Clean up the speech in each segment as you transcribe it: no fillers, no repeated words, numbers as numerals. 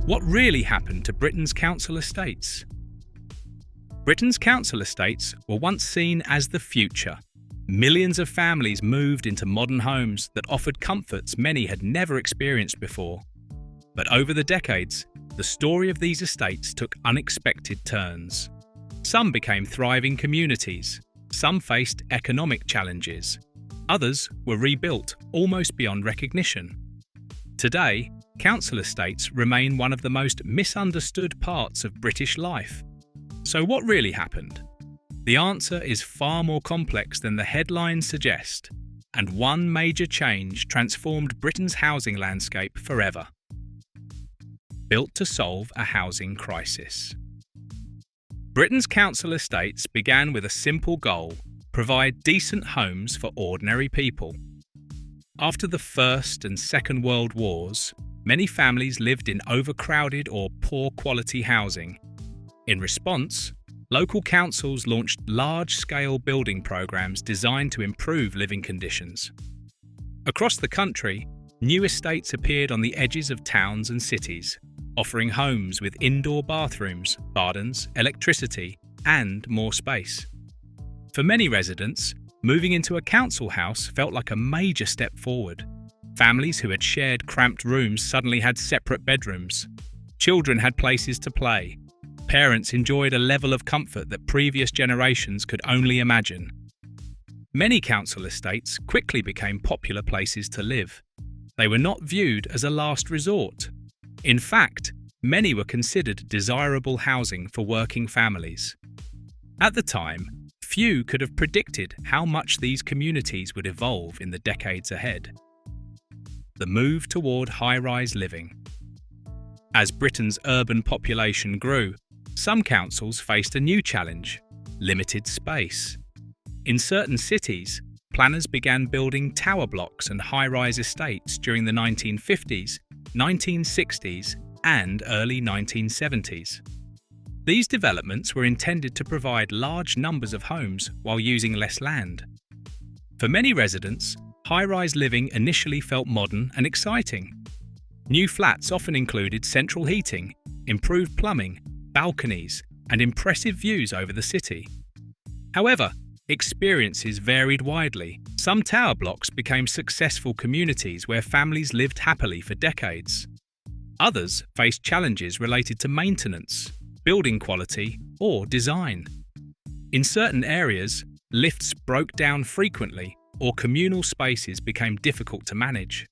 What really happened to Britain's council estates? Britain's council estates were once seen as the future. Millions of families moved into modern homes that offered comforts many had never experienced before. But over the decades, the story of these estates took unexpected turns. Some became thriving communities. Some faced economic challenges. Others were rebuilt almost beyond recognition. Today, council estates remain one of the most misunderstood parts of British life. So what really happened? The answer is far more complex than the headlines suggest, and one major change transformed Britain's housing landscape forever. Built to solve a housing crisis. Britain's council estates began with a simple goal: provide decent homes for ordinary people. After the First and Second World Wars, many families lived in overcrowded or poor quality housing. In response, local councils launched large-scale building programs designed to improve living conditions. Across the country, new estates appeared on the edges of towns and cities, offering homes with indoor bathrooms, gardens, electricity, and more space. For many residents, moving into a council house felt like a major step forward. Families who had shared cramped rooms suddenly had separate bedrooms. Children had places to play. Parents enjoyed a level of comfort that previous generations could only imagine. Many council estates quickly became popular places to live. They were not viewed as a last resort. In fact, many were considered desirable housing for working families. At the time, few could have predicted how much these communities would evolve in the decades ahead. The move toward high-rise living. As Britain's urban population grew, some councils faced a new challenge: limited space. In certain cities, planners began building tower blocks and high-rise estates during the 1950s, 1960s, and early 1970s. These developments were intended to provide large numbers of homes while using less land. For many residents, high-rise living initially felt modern and exciting. New flats often included central heating, improved plumbing, balconies, and impressive views over the city. However, experiences varied widely. Some tower blocks became successful communities where families lived happily for decades. Others faced challenges related to maintenance, building quality, or design. In certain areas, lifts broke down frequently, or communal spaces became difficult to manage.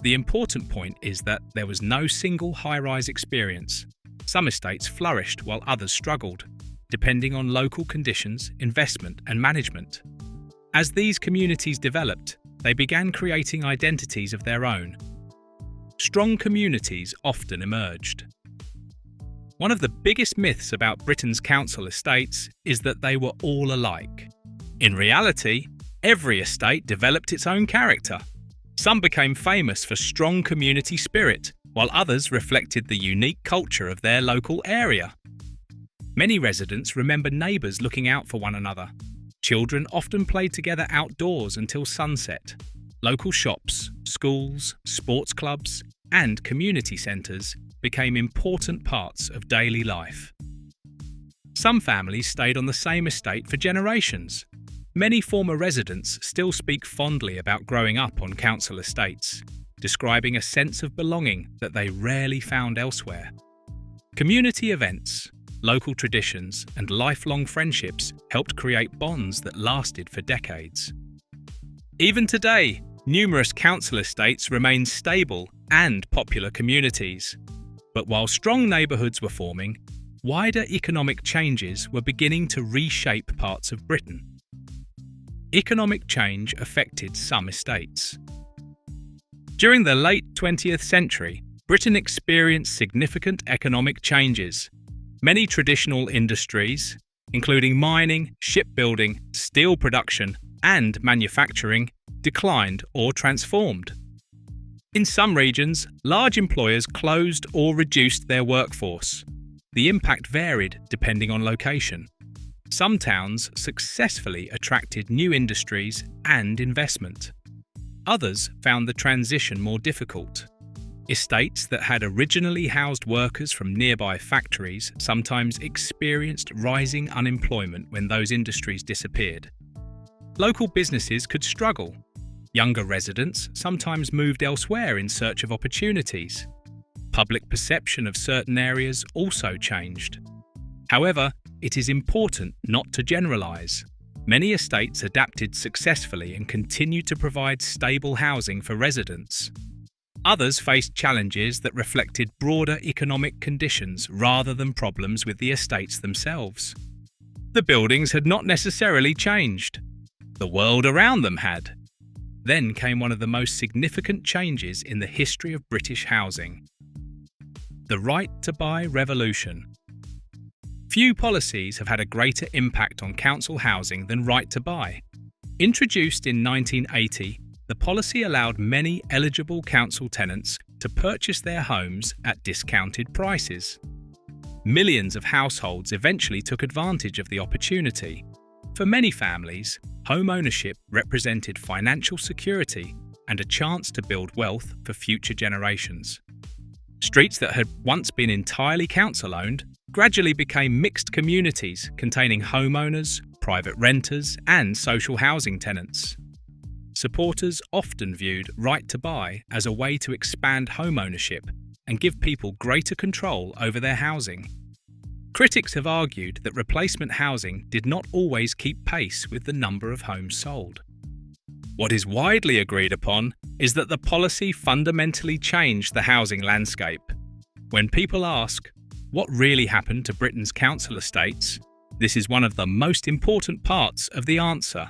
The important point is that there was no single high-rise experience. Some estates flourished while others struggled, depending on local conditions, investment, and management. As these communities developed, they began creating identities of their own. Strong communities often emerged. One of the biggest myths about Britain's council estates is that they were all alike. In reality, every estate developed its own character. Some became famous for strong community spirit, while others reflected the unique culture of their local area. Many residents remember neighbours looking out for one another. Children often played together outdoors until sunset. Local shops, schools, sports clubs, and community centres became important parts of daily life. Some families stayed on the same estate for generations. Many former residents still speak fondly about growing up on council estates, describing a sense of belonging that they rarely found elsewhere. Community events, local traditions, and lifelong friendships helped create bonds that lasted for decades. Even today, numerous council estates remain stable and popular communities. But while strong neighbourhoods were forming, wider economic changes were beginning to reshape parts of Britain. Economic change affected some estates. During the late 20th century, Britain experienced significant economic changes. Many traditional industries, including mining, shipbuilding, steel production, and manufacturing, declined or transformed. In some regions, large employers closed or reduced their workforce. The impact varied depending on location. Some towns successfully attracted new industries and investment. Others found the transition more difficult. Estates that had originally housed workers from nearby factories sometimes experienced rising unemployment when those industries disappeared. Local businesses could struggle. Younger residents sometimes moved elsewhere in search of opportunities. Public perception of certain areas also changed. However, it is important not to generalise. Many estates adapted successfully and continued to provide stable housing for residents. Others faced challenges that reflected broader economic conditions rather than problems with the estates themselves. The buildings had not necessarily changed. The world around them had. Then came one of the most significant changes in the history of British housing: the right to buy revolution. Few policies have had a greater impact on council housing than right to buy. Introduced in 1980, the policy allowed many eligible council tenants to purchase their homes at discounted prices. Millions of households eventually took advantage of the opportunity. For many families, home ownership represented financial security and a chance to build wealth for future generations. Streets that had once been entirely council-owned gradually became mixed communities containing homeowners, private renters, and social housing tenants. Supporters often viewed right to buy as a way to expand home ownership and give people greater control over their housing. Critics have argued that replacement housing did not always keep pace with the number of homes sold. What is widely agreed upon is that the policy fundamentally changed the housing landscape. When people ask, what really happened to Britain's council estates? This is one of the most important parts of the answer.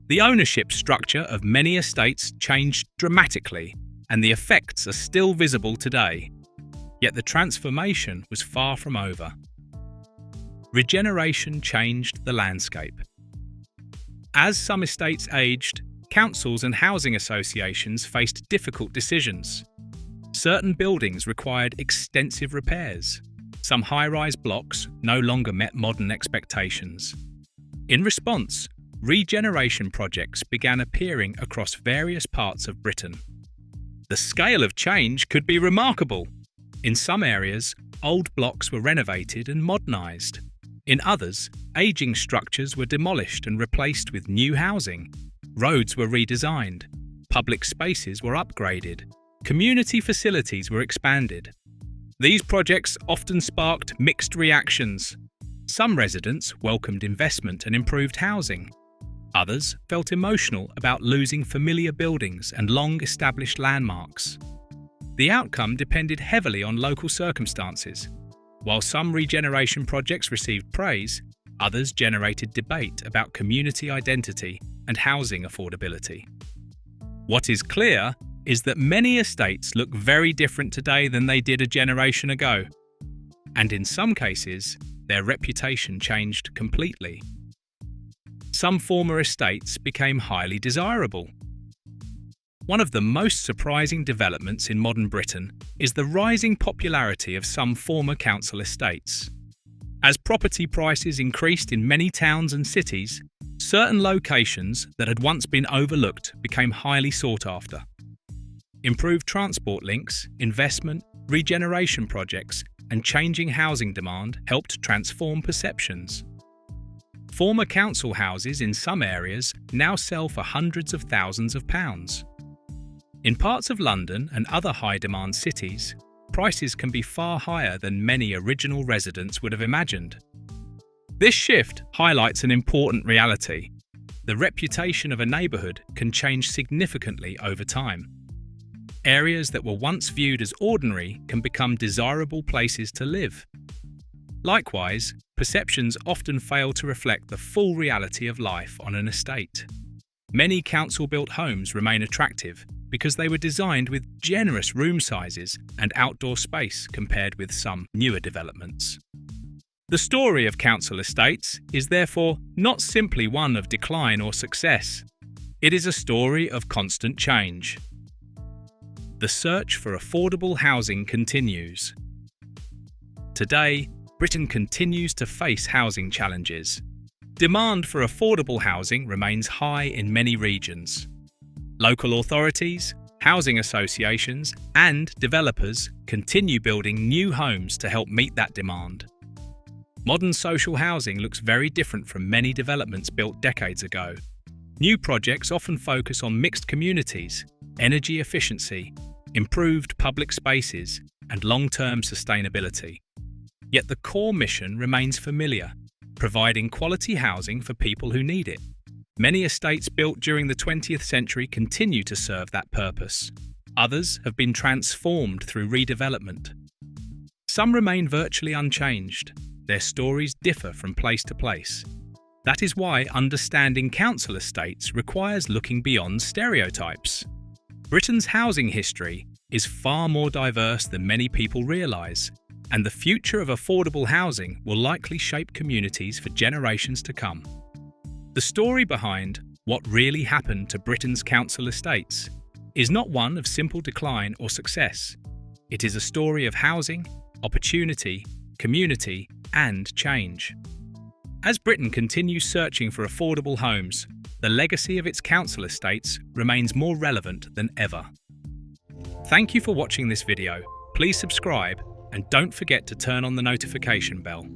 The ownership structure of many estates changed dramatically, and the effects are still visible today. Yet the transformation was far from over. Regeneration changed the landscape. As some estates aged, councils and housing associations faced difficult decisions. Certain buildings required extensive repairs. Some high-rise blocks no longer met modern expectations. In response, regeneration projects began appearing across various parts of Britain. The scale of change could be remarkable. In some areas, old blocks were renovated and modernised. In others, ageing structures were demolished and replaced with new housing. Roads were redesigned. Public spaces were upgraded. Community facilities were expanded. These projects often sparked mixed reactions. Some residents welcomed investment and improved housing. Others felt emotional about losing familiar buildings and long-established landmarks. The outcome depended heavily on local circumstances. While some regeneration projects received praise, others generated debate about community identity and housing affordability. What is clear is that many estates look very different today than they did a generation ago. And in some cases, their reputation changed completely. Some former estates became highly desirable. One of the most surprising developments in modern Britain is the rising popularity of some former council estates. As property prices increased in many towns and cities, certain locations that had once been overlooked became highly sought after. Improved transport links, investment, regeneration projects, and changing housing demand helped transform perceptions. Former council houses in some areas now sell for hundreds of thousands of pounds. In parts of London and other high-demand cities, prices can be far higher than many original residents would have imagined. This shift highlights an important reality. The reputation of a neighbourhood can change significantly over time. Areas that were once viewed as ordinary can become desirable places to live. Likewise, perceptions often fail to reflect the full reality of life on an estate. Many council-built homes remain attractive because they were designed with generous room sizes and outdoor space compared with some newer developments. The story of council estates is therefore not simply one of decline or success. It is a story of constant change. The search for affordable housing continues. Today, Britain continues to face housing challenges. Demand for affordable housing remains high in many regions. Local authorities, Housing associations and developers continue building new homes to help meet that demand. Modern social housing looks very different from many developments built decades ago. New projects often focus on mixed communities, energy efficiency, improved public spaces, and long-term sustainability. Yet the core mission remains familiar, providing quality housing for people who need it. Many estates built during the 20th century continue to serve that purpose. Others have been transformed through redevelopment. Some remain virtually unchanged. Their stories differ from place to place. That is why understanding council estates requires looking beyond stereotypes. Britain's housing history is far more diverse than many people realise, and the future of affordable housing will likely shape communities for generations to come. The story behind what really happened to Britain's council estates is not one of simple decline or success. It is a story of housing, opportunity, community, and change. As Britain continues searching for affordable homes, the legacy of its council estates remains more relevant than ever. Thank you for watching this video. Please subscribe and don't forget to turn on the notification bell.